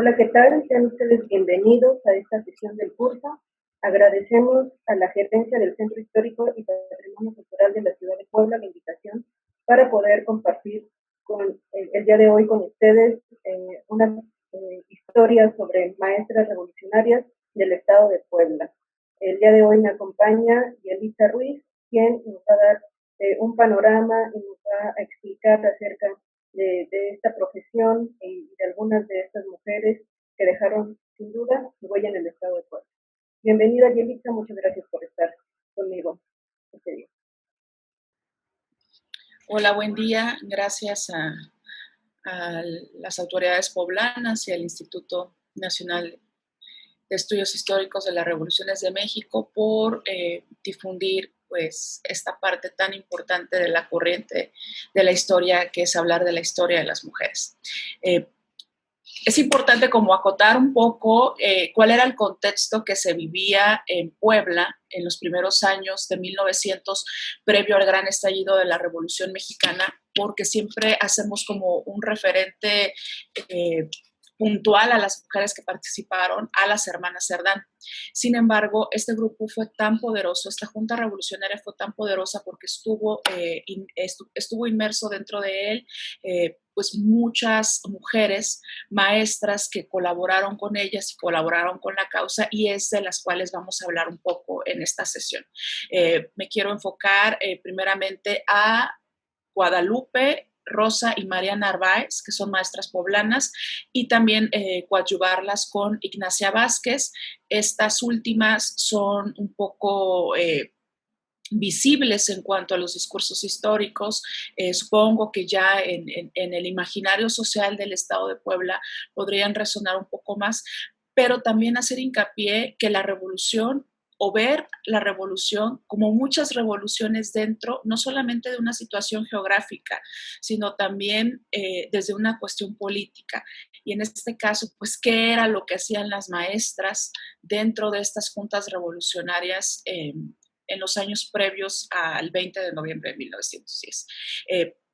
Hola, ¿qué tal? Sean ustedes bienvenidos a esta sesión del curso. Agradecemos a la Gerencia del Centro Histórico y Patrimonio Cultural de la Ciudad de Puebla la invitación para poder compartir el día de hoy con ustedes unas historias sobre maestras revolucionarias del Estado de Puebla. El día de hoy me acompaña Yelitza Ruiz, quien nos va a dar un panorama y nos va a explicar acerca de esta profesión y de algunas de estas mujeres que dejaron sin duda su huella en el Estado de Puebla. Bienvenida, Yelitza, muchas gracias por estar conmigo este día. Hola, buen día. Gracias a las autoridades poblanas y al Instituto Nacional de Estudios Históricos de las Revoluciones de México por difundir pues esta parte tan importante de la corriente de la historia, que es hablar de la historia de las mujeres. Es importante como acotar un poco cuál era el contexto que se vivía en Puebla en los primeros años de 1900, previo al gran estallido de la Revolución Mexicana, porque siempre hacemos como un referente puntual a las mujeres que participaron, a las hermanas Cerdán. Sin embargo, este grupo fue tan poderoso, esta Junta Revolucionaria fue tan poderosa porque estuvo inmerso dentro de él pues muchas mujeres maestras que colaboraron con ellas y colaboraron con la causa, y es de las cuales vamos a hablar un poco en esta sesión. Me quiero enfocar primeramente a Guadalupe, Rosa y María Narváez, que son maestras poblanas, y también coadyuvarlas con Ignacia Vázquez. Estas últimas son un poco visibles en cuanto a los discursos históricos. Supongo que ya en el imaginario social del Estado de Puebla podrían resonar un poco más, pero también hacer hincapié que la revolución, o ver la revolución como muchas revoluciones dentro, no solamente de una situación geográfica, sino también desde una cuestión política. Y en este caso, pues, ¿qué era lo que hacían las maestras dentro de estas juntas revolucionarias en los años previos al 20 de noviembre de 1910?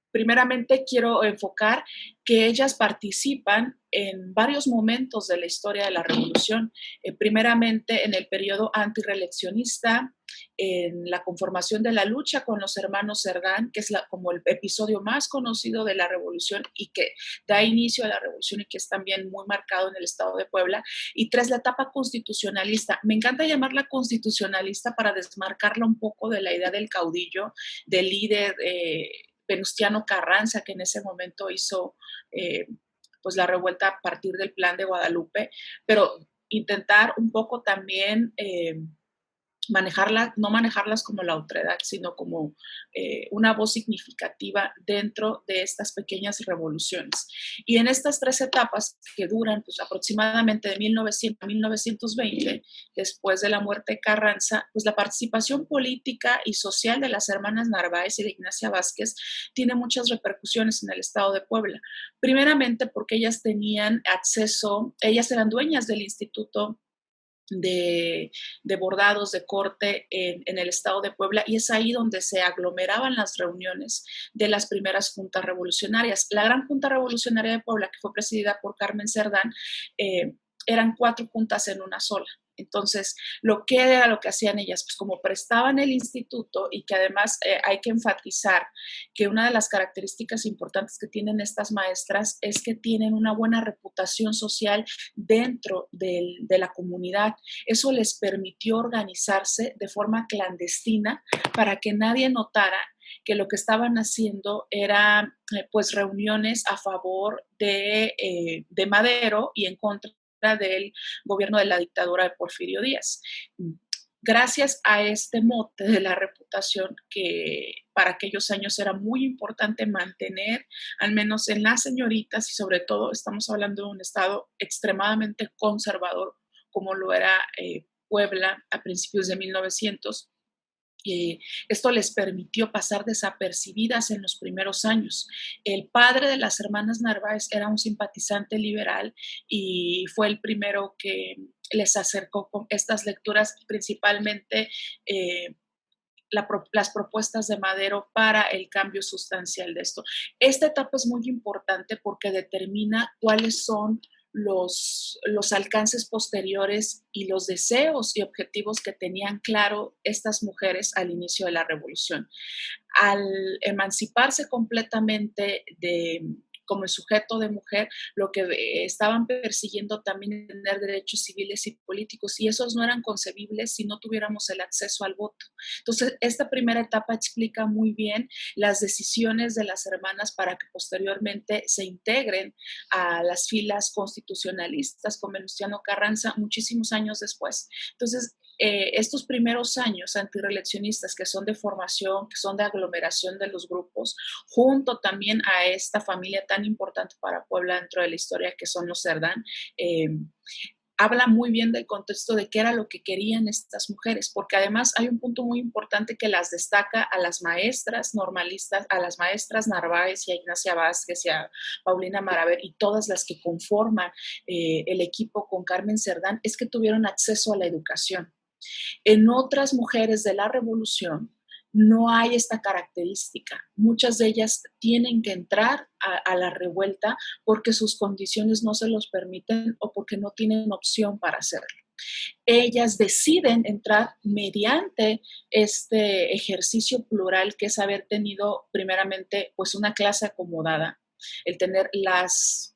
Primeramente quiero enfocar que ellas participan en varios momentos de la historia de la revolución, primeramente en el periodo antirreeleccionista, en la conformación de la lucha con los hermanos Cerdán, que es como el episodio más conocido de la revolución y que da inicio a la revolución y que es también muy marcado en el Estado de Puebla, y tras la etapa constitucionalista. Me encanta llamarla constitucionalista para desmarcarla un poco de la idea del caudillo, del líder Venustiano Carranza, que en ese momento hizo pues la revuelta a partir del Plan de Guadalupe, pero intentar un poco también no manejarlas como la otredad, sino como una voz significativa dentro de estas pequeñas revoluciones. Y en estas tres etapas que duran pues, aproximadamente de 1900 a 1920, después de la muerte de Carranza, pues la participación política y social de las hermanas Narváez y de Ignacia Vázquez tiene muchas repercusiones en el Estado de Puebla. Primeramente porque ellas tenían acceso, ellas eran dueñas del Instituto de bordados de corte en el Estado de Puebla, y es ahí donde se aglomeraban las reuniones de las primeras juntas revolucionarias. La Gran Junta Revolucionaria de Puebla, que fue presidida por Carmen Cerdán, eran 4 juntas en una sola. Entonces, lo que hacían ellas, pues como prestaban el instituto, y que además hay que enfatizar que una de las características importantes que tienen estas maestras es que tienen una buena reputación social dentro de la comunidad. Eso les permitió organizarse de forma clandestina para que nadie notara que lo que estaban haciendo era pues reuniones a favor de Madero y en contra del gobierno de la dictadura de Porfirio Díaz. Gracias a este mote de la reputación, que para aquellos años era muy importante mantener, al menos en las señoritas, y sobre todo estamos hablando de un estado extremadamente conservador como lo era Puebla a principios de 1900, esto les permitió pasar desapercibidas en los primeros años. El padre de las hermanas Narváez era un simpatizante liberal y fue el primero que les acercó con estas lecturas, principalmente las propuestas de Madero para el cambio sustancial de esto. Esta etapa es muy importante porque determina cuáles son los alcances posteriores y los deseos y objetivos que tenían claro estas mujeres al inicio de la revolución. Al emanciparse completamente como el sujeto de mujer, lo que estaban persiguiendo también es tener derechos civiles y políticos, y esos no eran concebibles si no tuviéramos el acceso al voto. Entonces, esta primera etapa explica muy bien las decisiones de las hermanas para que posteriormente se integren a las filas constitucionalistas con Venustiano Carranza muchísimos años después. Entonces, estos primeros años antirreeleccionistas que son de formación, que son de aglomeración de los grupos, junto también a esta familia tan importante para Puebla dentro de la historia que son los Cerdán, habla muy bien del contexto de qué era lo que querían estas mujeres, porque además hay un punto muy importante que las destaca a las maestras normalistas, a las maestras Narváez y a Ignacia Vázquez y a Paulina Maraver y todas las que conforman el equipo con Carmen Cerdán, es que tuvieron acceso a la educación. En otras mujeres de la revolución no hay esta característica. Muchas de ellas tienen que entrar a la revuelta porque sus condiciones no se los permiten o porque no tienen opción para hacerlo. Ellas deciden entrar mediante este ejercicio plural que es haber tenido primeramente pues una clase acomodada, el tener las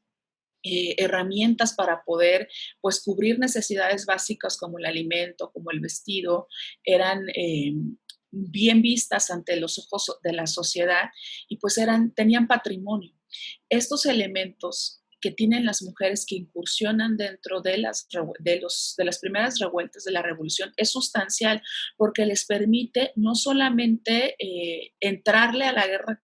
herramientas para poder pues cubrir necesidades básicas como el alimento, como el vestido, eran bien vistas ante los ojos de la sociedad y pues tenían patrimonio. Estos elementos que tienen las mujeres que incursionan dentro de las primeras revueltas de la revolución es sustancial porque les permite no solamente entrarle a la guerra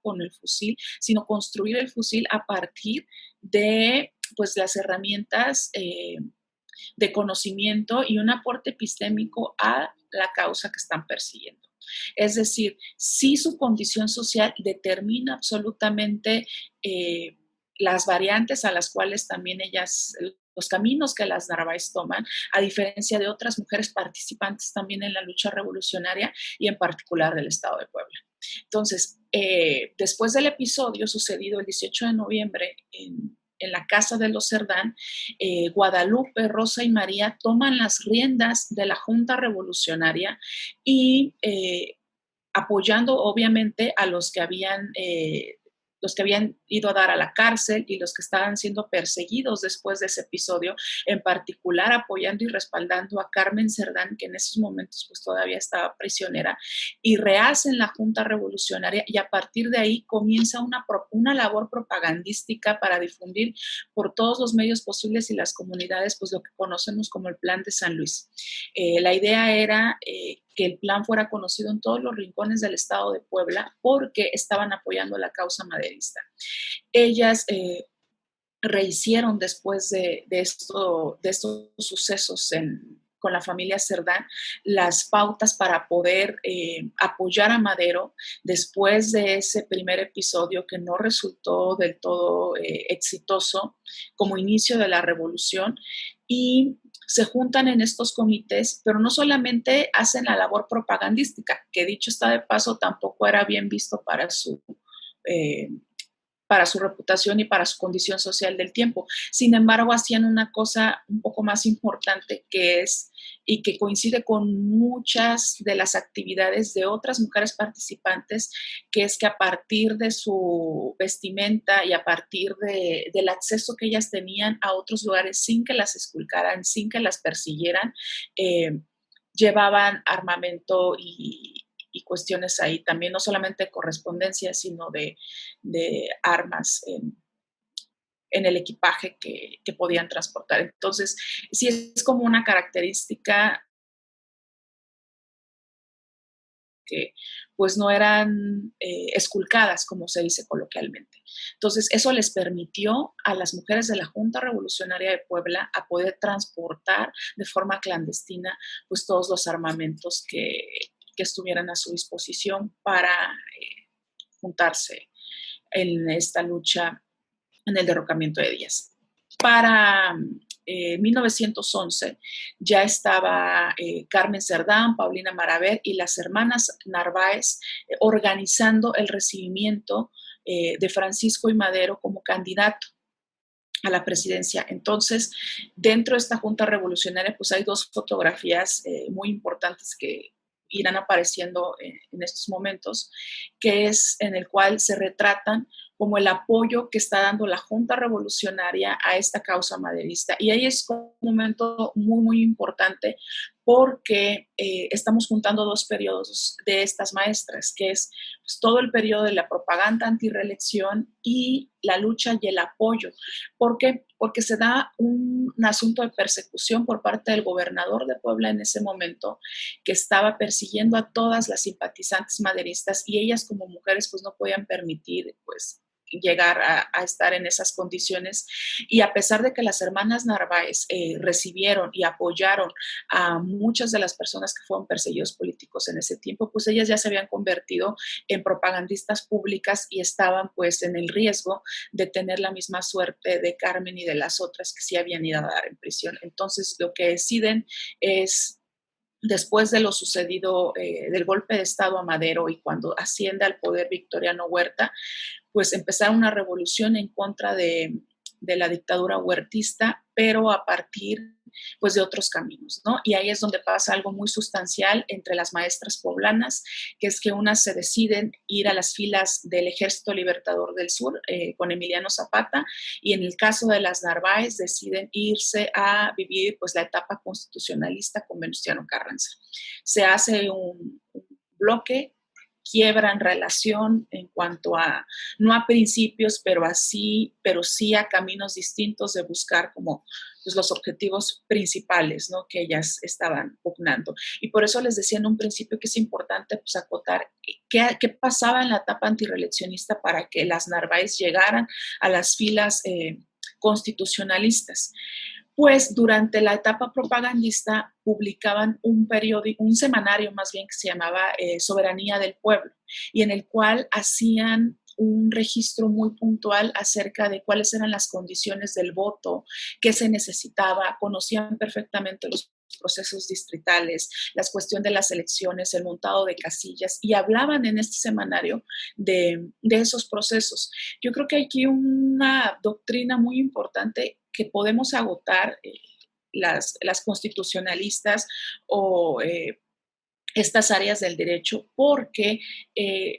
con el fusil, sino construir el fusil a partir de pues, las herramientas de conocimiento y un aporte epistémico a la causa que están persiguiendo. Es decir, si su condición social determina absolutamente las variantes a las cuales también ellas, los caminos que las Narváez toman, a diferencia de otras mujeres participantes también en la lucha revolucionaria y en particular del Estado de Puebla. Entonces, después del episodio sucedido el 18 de noviembre en la casa de los Cerdán, Guadalupe, Rosa y María toman las riendas de la Junta Revolucionaria y apoyando obviamente a los que habían ido a dar a la cárcel y los que estaban siendo perseguidos después de ese episodio, en particular apoyando y respaldando a Carmen Cerdán, que en esos momentos pues todavía estaba prisionera, y rehacen la Junta Revolucionaria y a partir de ahí comienza una labor propagandística para difundir por todos los medios posibles y las comunidades pues lo que conocemos como el Plan de San Luis. La idea era que el plan fuera conocido en todos los rincones del estado de Puebla porque estaban apoyando la causa maderista. Ellas rehicieron después de estos sucesos con la familia Cerdán las pautas para poder apoyar a Madero después de ese primer episodio que no resultó del todo exitoso como inicio de la revolución, y se juntan en estos comités, pero no solamente hacen la labor propagandística, que dicho está de paso tampoco era bien visto para su reputación y para su condición social del tiempo. Sin embargo, hacían una cosa un poco más importante que es, y que coincide con muchas de las actividades de otras mujeres participantes, que es que a partir de su vestimenta y a partir del acceso que ellas tenían a otros lugares sin que las esculcaran, sin que las persiguieran, llevaban armamento y cuestiones ahí también, no solamente de correspondencia, sino de armas en el equipaje que podían transportar. Entonces, sí es como una característica que pues no eran esculcadas, como se dice coloquialmente. Entonces, eso les permitió a las mujeres de la Junta Revolucionaria de Puebla a poder transportar de forma clandestina pues todos los armamentos que estuvieran a su disposición para juntarse en esta lucha en el derrocamiento de Díaz. Para 1911 ya estaba Carmen Cerdán, Paulina Maraver y las hermanas Narváez organizando el recibimiento de Francisco I. Madero como candidato. a la presidencia. Entonces, dentro de esta Junta Revolucionaria, pues hay dos fotografías muy importantes que irán apareciendo en estos momentos, que es en el cual se retratan como el apoyo que está dando la Junta Revolucionaria a esta causa maderista. Y ahí es un momento muy, muy importante porque estamos juntando dos periodos de estas maestras, que es pues, todo el periodo de la propaganda antirreelección y la lucha y el apoyo. ¿Por qué? Porque se da un asunto de persecución por parte del gobernador de Puebla en ese momento, que estaba persiguiendo a todas las simpatizantes maderistas y ellas como mujeres pues no podían permitir pues llegar a estar en esas condiciones. Y a pesar de que las hermanas Narváez recibieron y apoyaron a muchas de las personas que fueron perseguidos políticos en ese tiempo, pues ellas ya se habían convertido en propagandistas públicas y estaban pues en el riesgo de tener la misma suerte de Carmen y de las otras que sí habían ido a dar en prisión. Entonces lo que deciden es, después de lo sucedido del golpe de Estado a Madero y cuando asciende al poder Victoriano Huerta, pues empezar una revolución en contra de la dictadura huertista, pero a partir pues de otros caminos, ¿no? Y ahí es donde pasa algo muy sustancial entre las maestras poblanas, que es que unas se deciden ir a las filas del Ejército Libertador del Sur con Emiliano Zapata, y en el caso de las Narváez deciden irse a vivir pues la etapa constitucionalista con Venustiano Carranza. Se hace un bloque, quiebran relación en cuanto a, no a principios, pero sí a caminos distintos de buscar como pues, los objetivos principales, ¿no? Que ellas estaban pugnando. Y por eso les decía en un principio que es importante pues, acotar qué pasaba en la etapa antirreeleccionista para que las Narváez llegaran a las filas constitucionalistas. Pues durante la etapa propagandista publicaban un periódico, un semanario más bien que se llamaba Soberanía del Pueblo, y en el cual hacían un registro muy puntual acerca de cuáles eran las condiciones del voto, qué se necesitaba, conocían perfectamente los procesos distritales, la cuestión de las elecciones, el montado de casillas, y hablaban en este semanario de esos procesos. Yo creo que hay aquí una doctrina muy importante que podemos agotar las constitucionalistas o estas áreas del derecho, porque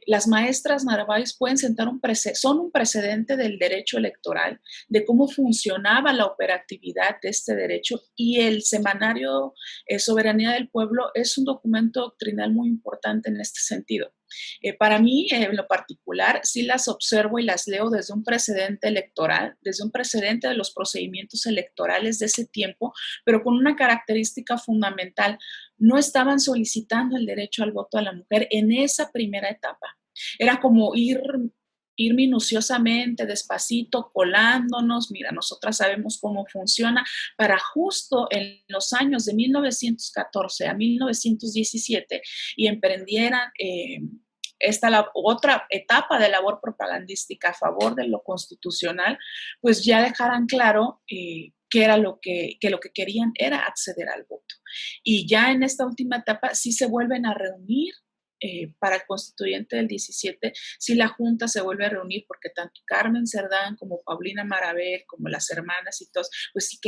las maestras Narváez pueden sentar son un precedente del derecho electoral, de cómo funcionaba la operatividad de este derecho, y el semanario Soberanía del Pueblo es un documento doctrinal muy importante en este sentido. Para mí, en lo particular, sí las observo y las leo desde un precedente electoral, desde un precedente de los procedimientos electorales de ese tiempo, pero con una característica fundamental: no estaban solicitando el derecho al voto a la mujer en esa primera etapa. Era como ir minuciosamente, despacito, colándonos. Mira, nosotras sabemos cómo funciona, para justo en los años de 1914 a 1917 y emprendieran otra etapa de labor propagandística a favor de lo constitucional, pues ya dejaran claro que era lo que querían era acceder al voto. Y ya en esta última etapa sí se vuelven a reunir para el constituyente del 17, sí la Junta se vuelve a reunir, porque tanto Carmen Cerdán como Paulina Marabel, como las hermanas y todos, pues sí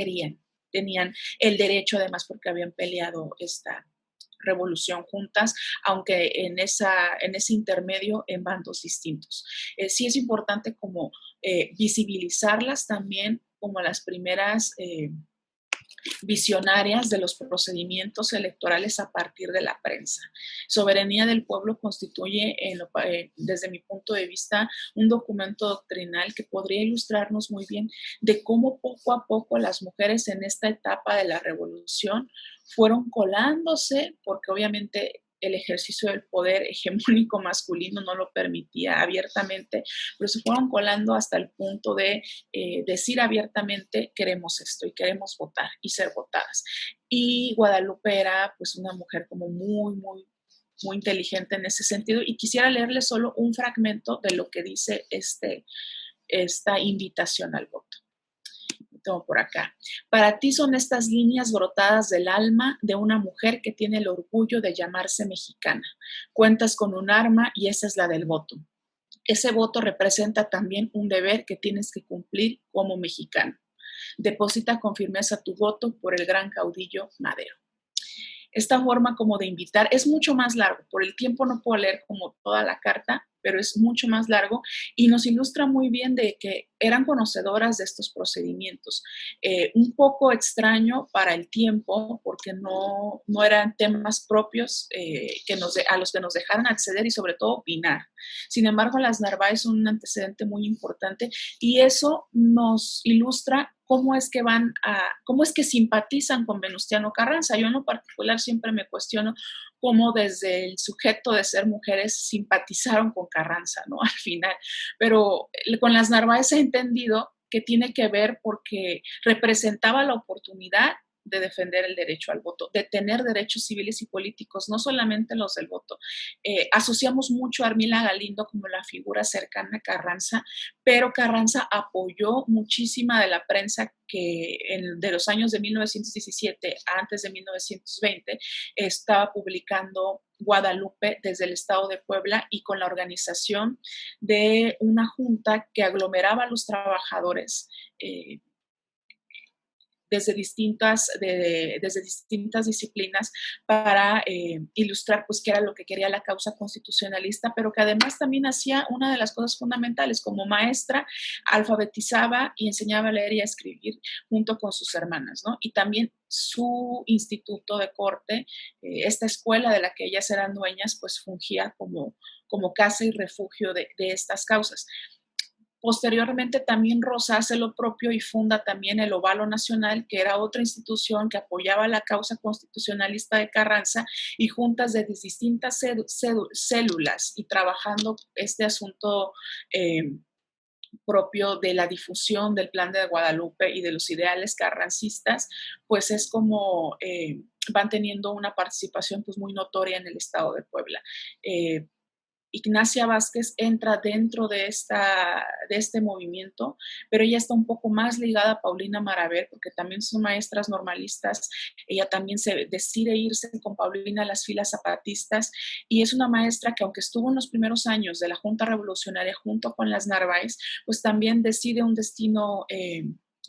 tenían el derecho, además porque habían peleado esta revolución juntas, aunque en ese intermedio en bandos distintos. Sí es importante como visibilizarlas también como las primeras visionarias de los procedimientos electorales a partir de la prensa. Soberanía del Pueblo constituye, desde mi punto de vista, un documento doctrinal que podría ilustrarnos muy bien de cómo poco a poco las mujeres en esta etapa de la revolución fueron colándose, porque obviamente el ejercicio del poder hegemónico masculino no lo permitía abiertamente, pero se fueron colando hasta el punto de decir abiertamente: queremos esto y queremos votar y ser votadas. Y Guadalupe era pues una mujer como muy, muy, muy inteligente en ese sentido, y quisiera leerle solo un fragmento de lo que dice esta invitación al voto. Tengo por acá. Para ti son estas líneas brotadas del alma de una mujer que tiene el orgullo de llamarse mexicana. Cuentas con un arma y esa es la del voto. ese voto representa también un deber que tienes que cumplir como mexicano. Deposita con firmeza tu voto por el gran caudillo Madero. Esta forma como de invitar es mucho más largo, por el tiempo no puedo leer como toda la carta, pero es mucho más largo y nos ilustra muy bien de que eran conocedoras de estos procedimientos. Un poco extraño para el tiempo, porque no eran temas propios a los que nos dejaran acceder y sobre todo opinar. Sin embargo, las Narváez son un antecedente muy importante y eso nos ilustra cómo es que simpatizan con Venustiano Carranza. Yo en lo particular siempre me cuestiono cómo desde el sujeto de ser mujeres simpatizaron con Carranza, ¿no? Al final. Pero con las Narváez he entendido que tiene que ver porque representaba la oportunidad de defender el derecho al voto, de tener derechos civiles y políticos, no solamente los del voto. Asociamos mucho a Armila Galindo como la figura cercana a Carranza, pero Carranza apoyó muchísima de la prensa que de los años de 1917, antes de 1920, estaba publicando Guadalupe desde el estado de Puebla y con la organización de una junta que aglomeraba a los trabajadores desde distintas disciplinas para ilustrar pues qué era lo que quería la causa constitucionalista, pero que además también hacía una de las cosas fundamentales. Como maestra, alfabetizaba y enseñaba a leer y a escribir junto con sus hermanas, ¿no? Y también su instituto de corte, esta escuela de la que ellas eran dueñas, pues fungía como casa y refugio de estas causas. Posteriormente también Rosa hace lo propio y funda también el Ovalo Nacional, que era otra institución que apoyaba la causa constitucionalista de Carranza, y juntas de distintas células y trabajando este asunto propio de la difusión del Plan de Guadalupe y de los ideales carrancistas, pues es como van teniendo una participación pues muy notoria en el estado de Puebla. Ignacia Vázquez entra dentro de este movimiento, pero ella está un poco más ligada a Paulina Maraver, porque también son maestras normalistas. Ella también se decide irse con Paulina a las filas zapatistas y es una maestra que, aunque estuvo en los primeros años de la Junta Revolucionaria junto con las Narváez, pues también decide un destino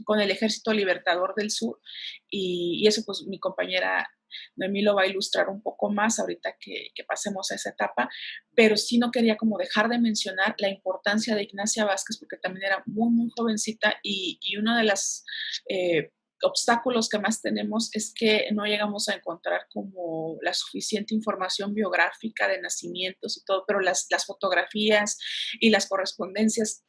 con el Ejército Libertador del Sur, y eso pues mi compañera Noemí lo va a ilustrar un poco más ahorita que pasemos a esa etapa, pero sí no quería como dejar de mencionar la importancia de Ignacia Vázquez, porque también era muy, muy jovencita y uno de los obstáculos que más tenemos es que no llegamos a encontrar como la suficiente información biográfica de nacimientos y todo, pero las fotografías y las correspondencias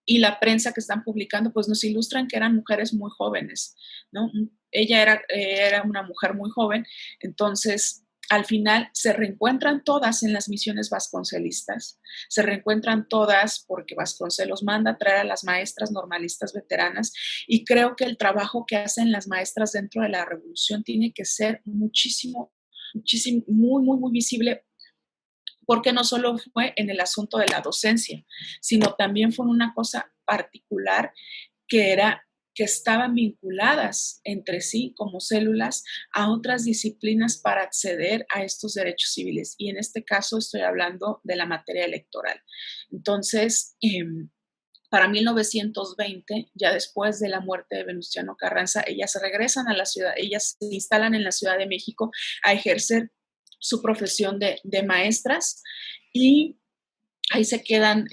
y la prensa que están publicando, pues nos ilustran que eran mujeres muy jóvenes, ¿no? Ella era una mujer muy joven, entonces al final se reencuentran todas en las misiones vasconcelistas, se reencuentran todas porque Vasconcelos manda a traer a las maestras normalistas veteranas, y creo que el trabajo que hacen las maestras dentro de la revolución tiene que ser muchísimo, muchísimo, muy, muy, muy visible, porque no solo fue en el asunto de la docencia, sino también fue una cosa particular que era que estaban vinculadas entre sí como células a otras disciplinas para acceder a estos derechos civiles. Y en este caso estoy hablando de la materia electoral. Entonces, para 1920, ya después de la muerte de Venustiano Carranza, ellas regresan a la ciudad, ellas se instalan en la Ciudad de México a ejercer su profesión de maestras, y ahí se quedan.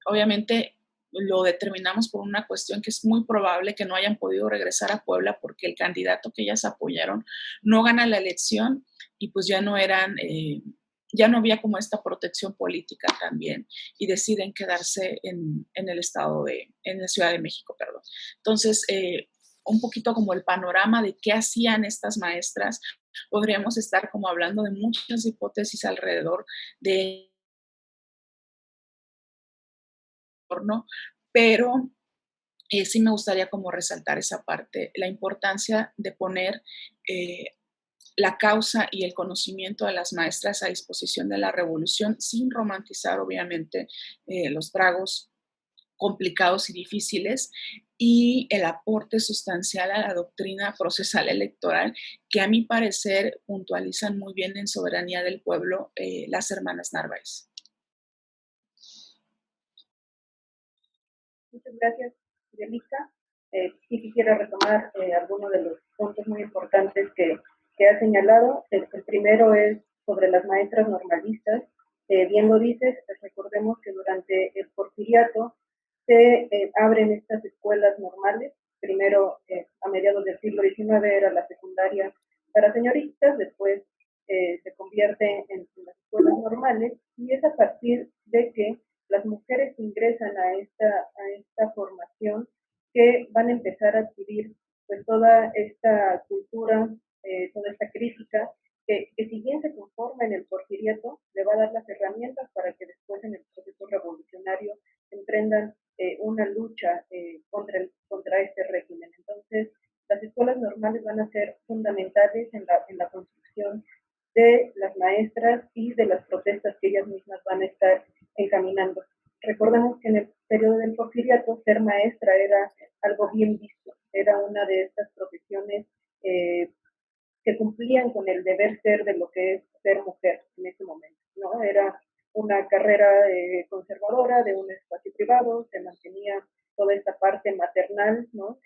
Obviamente lo determinamos por una cuestión que es muy probable que no hayan podido regresar a Puebla porque el candidato que ellas apoyaron no gana la elección, y pues ya no había como esta protección política también, y deciden quedarse en la Ciudad de México, perdón. Entonces, un poquito como el panorama de qué hacían estas maestras. Podríamos estar como hablando de muchas hipótesis alrededor de entorno, pero sí me gustaría como resaltar esa parte, la importancia de poner la causa y el conocimiento de las maestras a disposición de la revolución, sin romantizar obviamente los tragos complicados y difíciles, y el aporte sustancial a la doctrina procesal electoral que a mi parecer puntualizan muy bien en Soberanía del Pueblo las hermanas Narváez. Muchas gracias, Yelitza. Sí quisiera retomar algunos de los puntos muy importantes que ha señalado. El primero es sobre las maestras normalistas. Bien lo dices, recordemos que durante el porfiriato se abren estas escuelas normales. Primero, a mediados del siglo XIX era la secundaria para señoritas, después se convierte en las escuelas normales, y es a partir de que las mujeres ingresan a esta formación que van a empezar a adquirir pues toda esta cultura, toda esta crítica, que si bien se conforma en el porfiriato, le va a dar las herramientas para que después en el proceso revolucionario emprendan una lucha contra este régimen. Entonces, las escuelas normales van a ser fundamentales en la construcción de las maestras y de las protestas que ellas mismas van a estar encaminando. Recordemos que en el periodo del porfiriato ser maestra era algo bien visto, era una de estas profesiones que cumplían con el deber ser de lo que es ser mujer en ese momento, ¿no? Era una carrera conservadora de un espacio privado, se mantenía toda esta parte maternal, ¿no?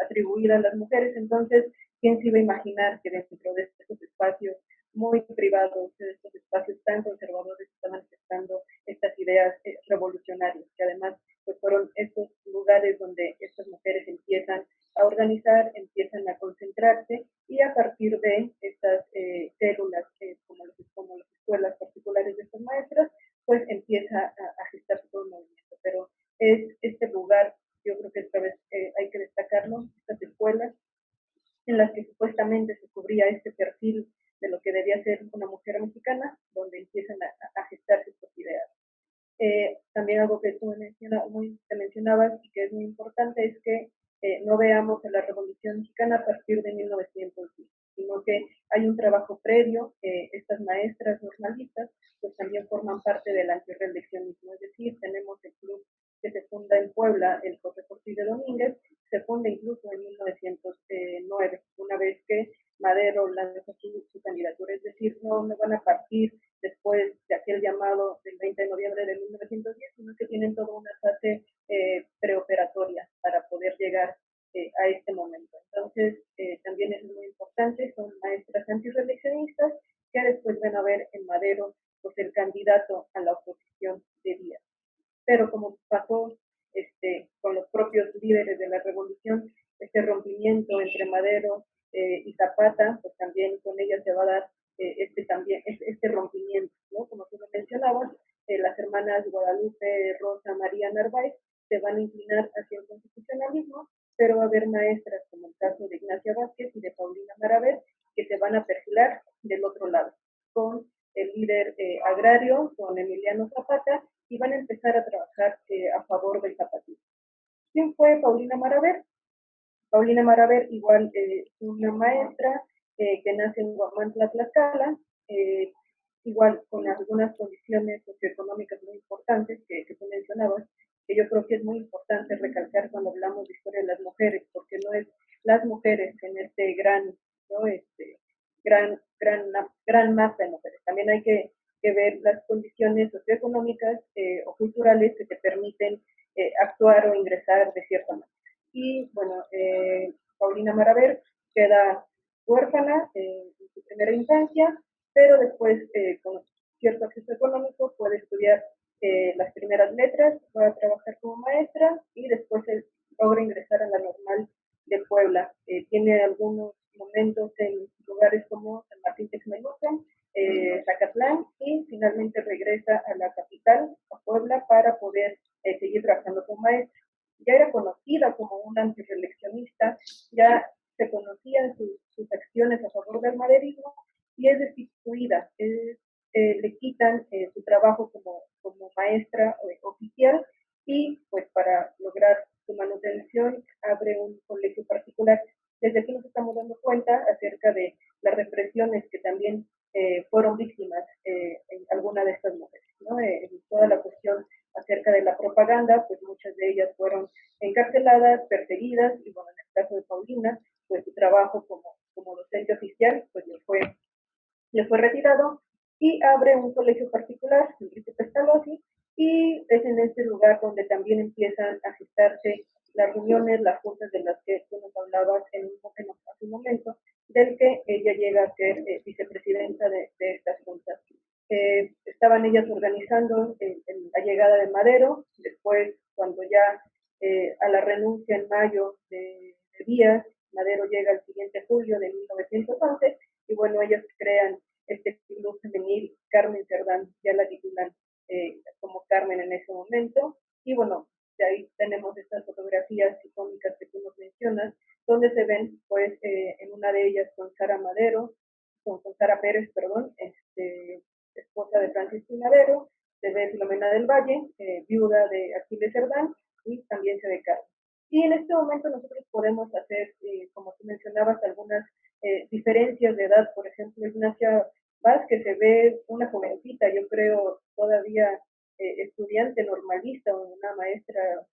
Atribuida a las mujeres. Entonces, ¿quién se iba a imaginar que dentro de estos espacios muy privados, de estos espacios tan conservadores, estaban gestando estas ideas revolucionarias, que además pues, fueron estos lugares donde estas mujeres empiezan a organizar, empiezan a concentrarse, y a partir de estas células, como las escuelas particulares de estas maestras, pues empieza a gestarse todo el movimiento. Pero es este lugar, yo creo que esta vez hay que destacarlo, estas escuelas en las que supuestamente se cubría este perfil de lo que debía ser una mujer mexicana, donde empiezan a gestarse estas ideas. También algo que tú te mencionabas y que es muy importante es que no veamos a la Revolución Mexicana a partir de 1910, sino que hay un trabajo previo. Estas maestras normalistas pues también forman parte del antirreeleccionismo, es decir, tenemos el club que se funda en Puebla, el José Portillo Domínguez, se funda incluso en 1909, una vez que Madero lanza su candidatura, es decir, no van a partir después de aquel llamado del 20 de noviembre de 1910, sino que tienen toda una fase preoperatoria para poder llegar a este momento. Entonces, también es muy importante, son maestras antirreeleccionistas que después van a ver en Madero pues, el candidato a la oposición de Díaz. Pero como pasó con los propios líderes de la revolución, este rompimiento entre Madero y Zapata, pues también con ella se va a dar este rompimiento, ¿no? Como tú lo mencionabas, las hermanas Guadalupe, Rosa, María Narváez se van a inclinar hacia el constitucionalismo, pero va a haber maestras como el caso de Ignacia Vázquez y de Paulina Maraver que se van a perfilar del otro lado, con el líder agrario, con Emiliano Zapata, y van a empezar a trabajar a favor del zapatismo. ¿Quién fue Paulina Maraver? Paulina Maraver igual una maestra que nace en Huamantla, Tlaxcala, igual con algunas condiciones socioeconómicas muy importantes que tú mencionabas, que yo creo que es muy importante recalcar cuando hablamos de historia de las mujeres, porque no es las mujeres en este ¿no? Gran masa de mujeres. También hay que ver las condiciones socioeconómicas o culturales que te permiten actuar o ingresar de cierta manera. Y bueno, Paulina Maraver queda huérfana en su primera infancia, pero después con cierto acceso económico puede estudiar las primeras letras, va a trabajar como maestra y después logra ingresar a la Normal de Puebla. Tiene algunos momentos en lugares como San Martín Texmelucan, Zacatlán, y finalmente regresa a la capital, a Puebla, para poder seguir trabajando como maestra. Ya era conocida como una antirreeleccionista, ya se conocían sus acciones a favor del maderismo, y es destituida, le quitan su trabajo como maestra oficial, y pues para lograr su manutención abre un colegio particular. Desde aquí nos estamos dando cuenta acerca de las represiones que también fueron víctimas en alguna de estas mujeres, ¿no? Toda la cuestión acerca de la propaganda, pues muchas de ellas fueron encarceladas, perseguidas, y bueno, en el caso de Paulina, pues su trabajo como docente oficial, pues le fue retirado, y abre un colegio particular, Enrique Pestalozzi, y es en este lugar donde también empiezan a gestarse las reuniones, las juntas de las que tú nos hablabas hace un momento, del que ella llega a ser vicepresidenta de estas juntas. Estaban ellas organizando la llegada de Madero, después cuando ya a la renuncia en mayo de Díaz, Madero llega el siguiente julio de 1911, y bueno, ellas crean este club femenil, Carmen Cerdán, ya la titulan como Carmen en ese momento, y bueno, de ahí tenemos estas fotografías icónicas que tú nos mencionas, donde se ven, pues, en una de ellas con Sara Madero, con Sara Pérez, perdón, esposa de Francisco Madero, se ve Filomena del Valle, viuda de Aquiles Cerdán, y también se ve Carmen. Y en este momento nosotros podemos hacer, como tú mencionabas, algunas diferencias de edad. Por ejemplo, Ignacia Vázquez se ve una jovencita, yo creo todavía estudiante normalista o una maestra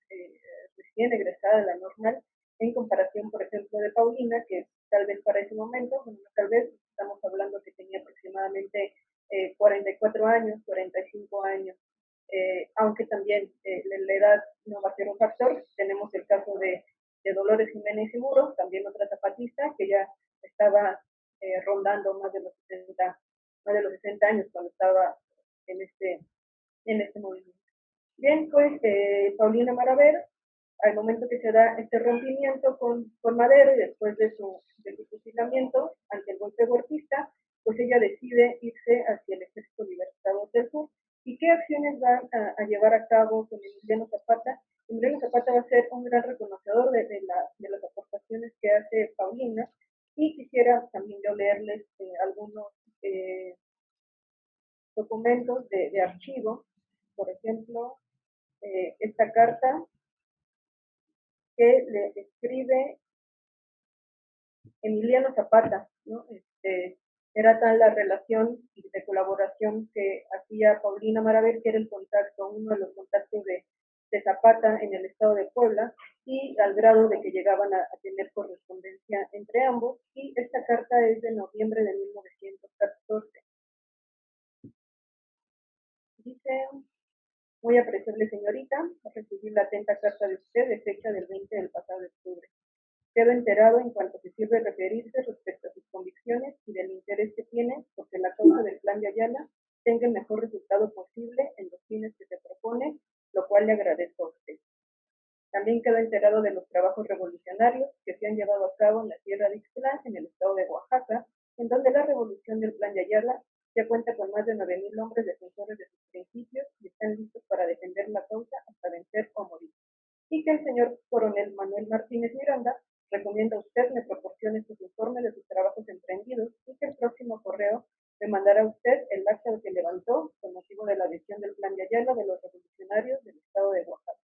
recién egresada de la normal, en comparación, por ejemplo, de Paulina, que tal vez para ese momento, bueno, tal vez estamos hablando que tenía aproximadamente 44 años, 45 años, aunque también la edad no va a ser un factor. Tenemos el caso de Dolores Jiménez y Muro, también otra zapatista que ya estaba rondando más de los 60 años cuando estaba en este movimiento. Bien, pues Paulina Maraver, al momento que se da este rompimiento con Madero y después de su fusilamiento ante el golpe huertista, pues ella decide irse hacia el Ejército Libertador del Sur. ¿Y qué acciones van a llevar a cabo con Emiliano Zapata? Emiliano Zapata va a ser un gran reconocedor de las aportaciones que hace Paulina, y quisiera también yo leerles algunos documentos de archivo, por ejemplo, esta carta que le escribe Emiliano Zapata, ¿no? Era tal la relación de colaboración que hacía Paulina Maraver, que era el contacto, uno de los contactos de Zapata en el estado de Puebla, y al grado de que llegaban a tener correspondencia entre ambos. Y esta carta es de noviembre de 1914. Dice: muy apreciable señorita, recibí la atenta carta de usted de fecha del 20 del pasado de octubre. Quedo enterado en cuanto se sirve referirse respecto a sus convicciones y del interés que tiene porque la causa del plan de Ayala tenga el mejor resultado posible en los fines que se propone, lo cual le agradezco a usted. También quedo enterado de los trabajos revolucionarios que se han llevado a cabo en la tierra de Ixtlán, en el estado de Oaxaca, en donde la revolución del plan de Ayala ya cuenta con más de 9,000 hombres defensores de sus principios y están listos para defender la causa hasta vencer o morir. Y que el señor coronel Manuel Martínez Miranda recomienda a usted me proporcione estos informes de sus trabajos emprendidos, y que el próximo correo me mandará a usted el acta que levantó con motivo de la adhesión del plan de Ayala de los revolucionarios del estado de Oaxaca.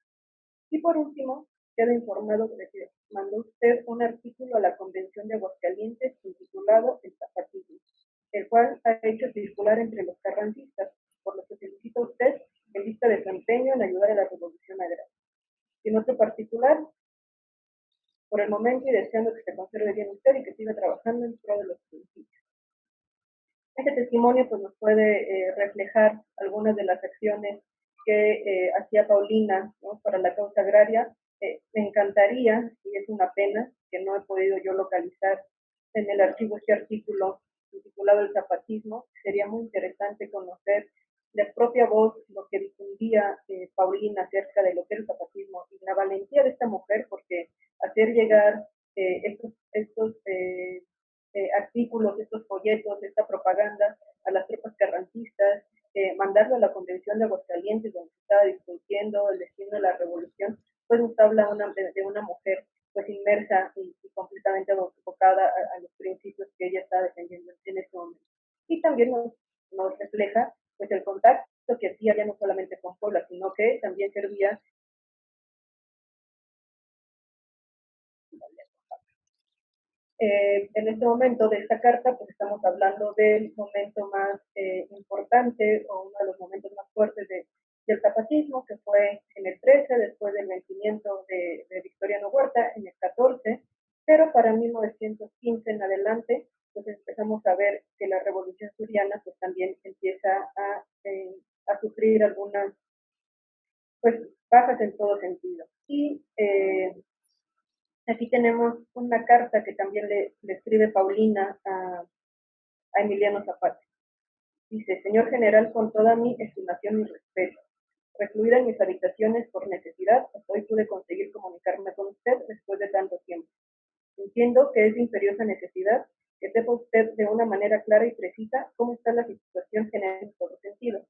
Y por último, queda informado de que mandó usted un artículo a la Convención de Aguascalientes intitulado El Zapatismo, el cual ha hecho circular entre los carrancistas, por lo que felicita a usted en vista de su empeño en ayudar a la revolución agraria. En otro particular, por el momento y deseando que se conserve bien usted y que siga trabajando en pro de los principios. Este testimonio pues, nos puede reflejar algunas de las acciones que hacía Paulina, ¿no?, para la causa agraria. Me encantaría, y es una pena que no he podido yo localizar en el archivo este artículo titulado El Zapatismo. Sería muy interesante conocer de propia voz lo que difundía Paulina acerca de lo que era el zapatismo y la valentía de esta mujer, porque hacer llegar estos artículos, estos folletos, esta propaganda a las tropas carrancistas, mandarlo a la Convención de Aguascalientes, donde se estaba discutiendo el destino de la revolución, pues nos habla de una mujer pues inmersa y completamente enfocada a los principios que ella está defendiendo en ese momento. Y también nos refleja pues el contacto que hacía ya no solamente con Puebla, sino que también servía en este momento de esta carta, pues estamos hablando del momento más importante o uno de los momentos más fuertes del zapatismo, que fue en el 13, después del vencimiento de Victoriano Huerta, en el 14, pero para 1915 en adelante, pues empezamos a ver que la revolución suriana pues también empieza a sufrir pues bajas en todo sentido. Y aquí tenemos una carta que también le escribe Paulina a Emiliano Zapata. Dice: señor general, con toda mi estimación y respeto, recluida en mis habitaciones por necesidad, hasta hoy pude conseguir comunicarme con usted después de tanto tiempo. Entiendo que es de imperiosa necesidad que sepa usted de una manera clara y precisa cómo está la situación general en todo sentido,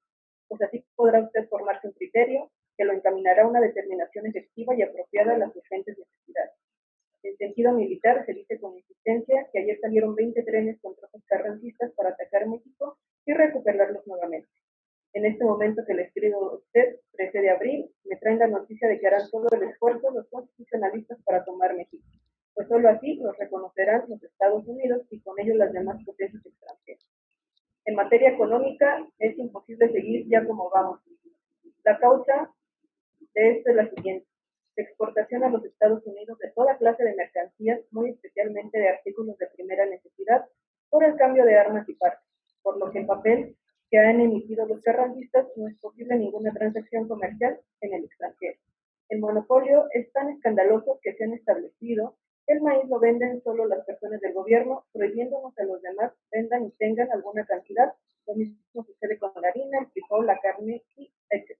pues así podrá usted formarse un criterio que lo encaminará a una determinación efectiva y apropiada a las urgentes necesidades. En sentido militar, se dice con insistencia que ayer salieron 20 trenes con tropas carrancistas para atacar México y recuperarlos nuevamente. En este momento que le escribo a usted, 13 de abril, me traen la noticia de que harán todo el esfuerzo los constitucionalistas para tomar México, pues solo así los reconocerán los Estados Unidos y con ellos las demás potencias extranjeras. En materia económica, es imposible seguir ya como vamos. La causa de esto es la siguiente: exportación a los Estados Unidos de toda clase de mercancías, muy especialmente de artículos de primera necesidad, por el cambio de armas y partes, por lo que en papel que han emitido los carrancistas no es posible ninguna transacción comercial en el extranjero. El monopolio es tan escandaloso que se han establecido: el maíz lo venden solo las personas del gobierno, prohibiéndonos a los demás vendan y tengan alguna cantidad. Lo mismo sucede con la harina, el frijol, la carne, y etc.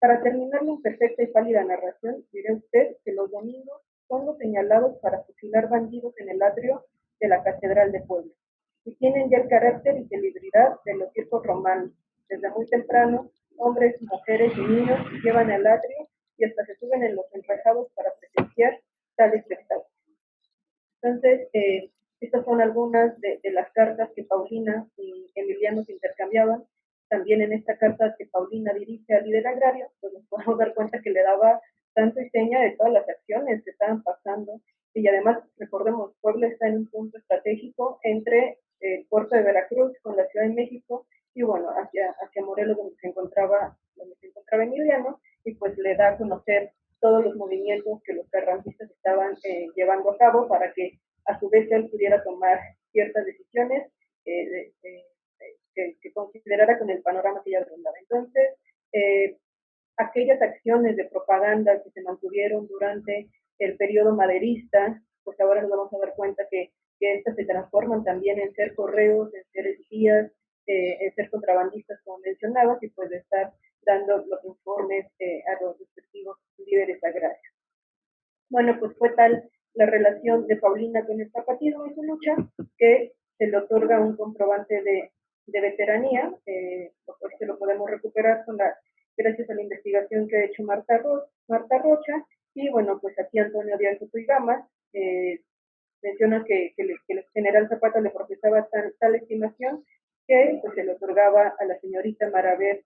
Para terminar la imperfecta y pálida narración, diré a usted que los domingos son los señalados para fusilar bandidos en el atrio de la Catedral de Puebla, y tienen ya el carácter y celebridad de los circos romanos. Desde muy temprano, hombres, mujeres y niños llevan al atrio y hasta se suben en los enrejados para presenciar tal espectáculo. Entonces, estas son algunas de las cartas que Paulina y Emiliano se intercambiaban. También en esta carta que Paulina dirige al líder agrario, pues nos podemos dar cuenta que le daba tanto y seña de todas las acciones que estaban pasando. Y además, recordemos, Puebla está en un punto estratégico entre el puerto de Veracruz con la Ciudad de México y bueno, hacia Morelos, donde se encontraba Emiliano, y pues le da a conocer todos los movimientos que los carrancistas estaban llevando a cabo para que a su vez él pudiera tomar ciertas decisiones que considerara con el panorama que ya brindaba. Entonces, aquellas acciones de propaganda que se mantuvieron durante el periodo maderista, pues ahora nos vamos a dar cuenta que estas se transforman también en ser correos, en ser espías, en ser contrabandistas, como mencionabas, y pues de estar dando los informes a los respectivos líderes agrarios. Bueno, pues fue tal la relación de Paulina con el zapatismo y su lucha que se le otorga un comprobante de veteranía, por eso lo podemos recuperar gracias a la investigación que ha hecho Marta Rocha, y bueno, pues aquí Antonio Díaz Gama menciona que el general Zapata le profesaba tal estimación que pues, se le otorgaba a la señorita Maraver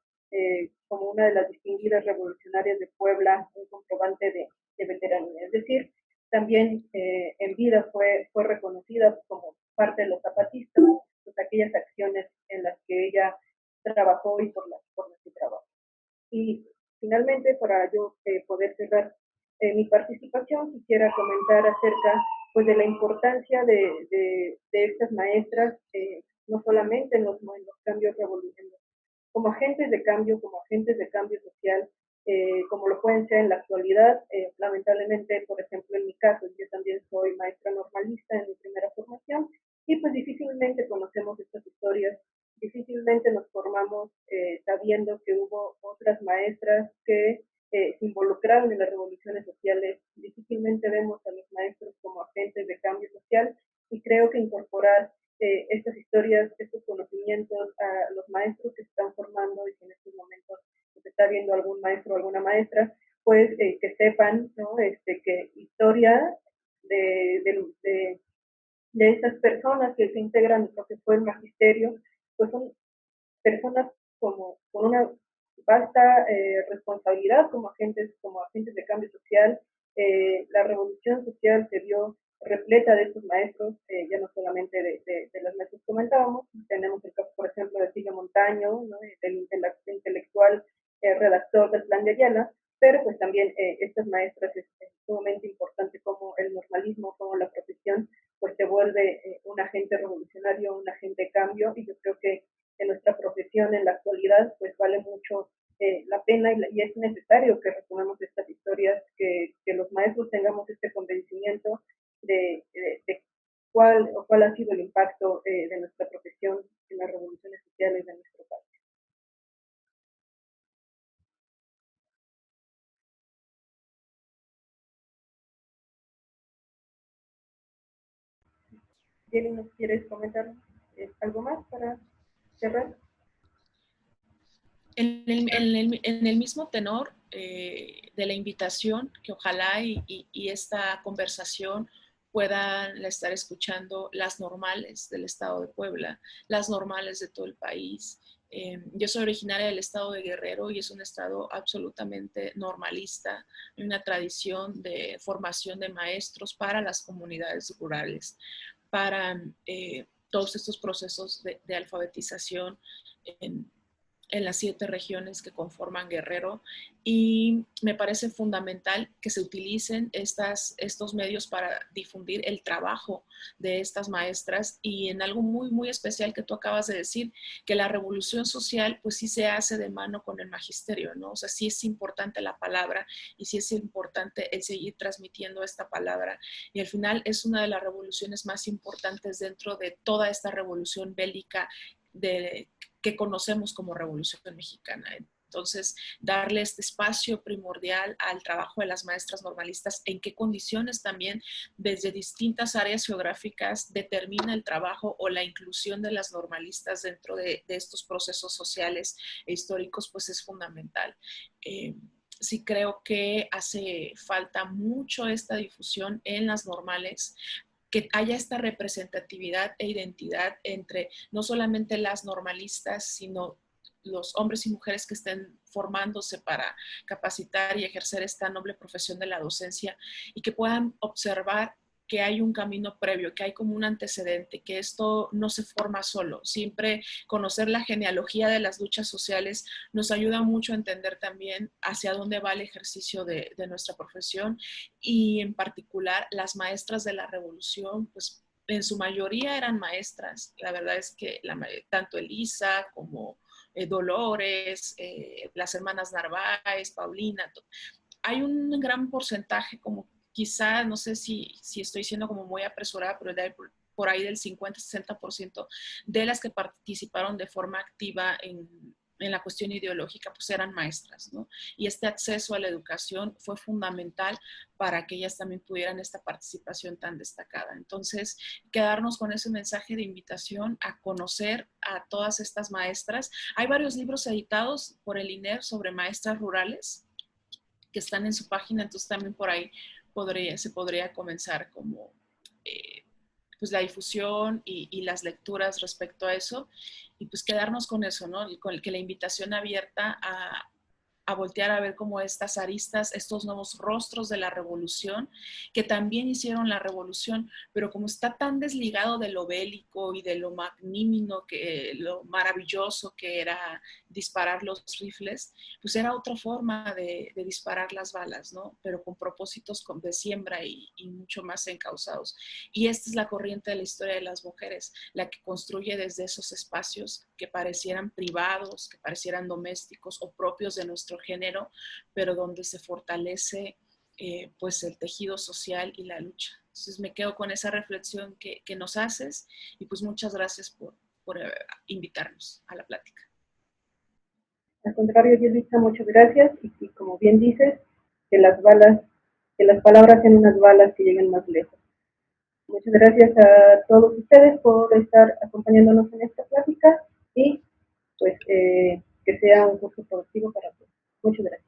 como una de las distinguidas revolucionarias de Puebla un comprobante de veteranía. Es decir, también en vida fue reconocida como parte de los zapatistas, pues aquellas acciones en las que ella trabajó y por las que trabajó. Y finalmente, para yo poder cerrar mi participación, quisiera comentar acerca pues, de la importancia de estas maestras, no solamente en los cambios revolucionarios, como agentes de cambio social, como lo pueden ser en la actualidad. Lamentablemente, por ejemplo, en mi caso, yo también soy maestra normalista en mi primera formación, y pues difícilmente conocemos estas historias, difícilmente nos formamos sabiendo que hubo otras maestras que se involucraron en las revoluciones sociales. Difícilmente vemos a los maestros como agentes de cambio social, y creo que incorporar estas historias, estos conocimientos a los maestros que se están formando, y que en estos momentos se está viendo algún maestro o alguna maestra, pues que sepan, ¿no? Que historia de estas personas que se integran en lo que fue el magisterio, pues son personas con una vasta responsabilidad como agentes de cambio social. La revolución social se vio repleta de estos maestros, ya no solamente de las maestras que comentábamos. Tenemos el caso, por ejemplo, de Silvio Montaño, ¿no? El intelectual redactor del Plan de Ayala, pero pues también estas maestras es sumamente importante como el normalismo, como la profesión, pues se vuelve un agente revolucionario, un agente de cambio, y yo creo que en nuestra profesión en la actualidad pues vale mucho la pena y es necesario que retomemos estas historias, que los maestros tengamos este convencimiento de cuál ha sido el impacto de nuestra profesión en las revoluciones sociales de nuestro país. Jenny, ¿nos quieres comentar algo más para cerrar? En el mismo tenor de la invitación, que ojalá y esta conversación puedan estar escuchando las normales del estado de Puebla, las normales de todo el país. Yo soy originaria del estado de Guerrero y es un estado absolutamente normalista, una tradición de formación de maestros para las comunidades rurales, para todos estos procesos de alfabetización en las 7 regiones que conforman Guerrero, y me parece fundamental que se utilicen estos medios para difundir el trabajo de estas maestras, y en algo muy, muy especial que tú acabas de decir, que la revolución social pues sí se hace de mano con el magisterio, ¿no? O sea, sí es importante la palabra y sí es importante el seguir transmitiendo esta palabra, y al final es una de las revoluciones más importantes dentro de toda esta revolución bélica que conocemos como Revolución Mexicana. Entonces, darle este espacio primordial al trabajo de las maestras normalistas, en qué condiciones también desde distintas áreas geográficas determina el trabajo o la inclusión de las normalistas dentro de estos procesos sociales e históricos, pues es fundamental. Sí creo que hace falta mucho esta difusión en las normales, que haya esta representatividad e identidad entre no solamente las normalistas, sino los hombres y mujeres que estén formándose para capacitar y ejercer esta noble profesión de la docencia, y que puedan observar que hay un camino previo, que hay como un antecedente, que esto no se forma solo. Siempre conocer la genealogía de las luchas sociales nos ayuda mucho a entender también hacia dónde va el ejercicio de nuestra profesión, y en particular las maestras de la revolución, pues en su mayoría eran maestras. La verdad es que tanto Elisa como Dolores, las hermanas Narváez, Paulina, hay un gran porcentaje, como quizá, no sé si estoy siendo como muy apresurada, pero por ahí del 50-60% de las que participaron de forma activa en la cuestión ideológica, pues eran maestras, ¿no? Y este acceso a la educación fue fundamental para que ellas también pudieran esta participación tan destacada. Entonces, quedarnos con ese mensaje de invitación a conocer a todas estas maestras. Hay varios libros editados por el INER sobre maestras rurales que están en su página, entonces también por ahí se podría comenzar como pues la difusión y las lecturas respecto a eso, y pues quedarnos con eso, ¿no? Con que la invitación abierta a voltear a ver como estas aristas, estos nuevos rostros de la revolución, que también hicieron la revolución, pero como está tan desligado de lo bélico y de lo magnífico, lo maravilloso que era disparar los rifles, pues era otra forma de disparar las balas, ¿no? Pero con propósitos de siembra y mucho más encausados. Y esta es la corriente de la historia de las mujeres, la que construye desde esos espacios que parecieran privados, que parecieran domésticos o propios de nuestro género, pero donde se fortalece pues el tejido social y la lucha. Entonces me quedo con esa reflexión que nos haces, y pues muchas gracias por invitarnos a la plática. Al contrario, Yelitza, muchas gracias, y como bien dices, que las palabras sean unas balas que lleguen más lejos. Muchas gracias a todos ustedes por estar acompañándonos en esta plática, y pues que sea un curso productivo para todos. Muchas gracias.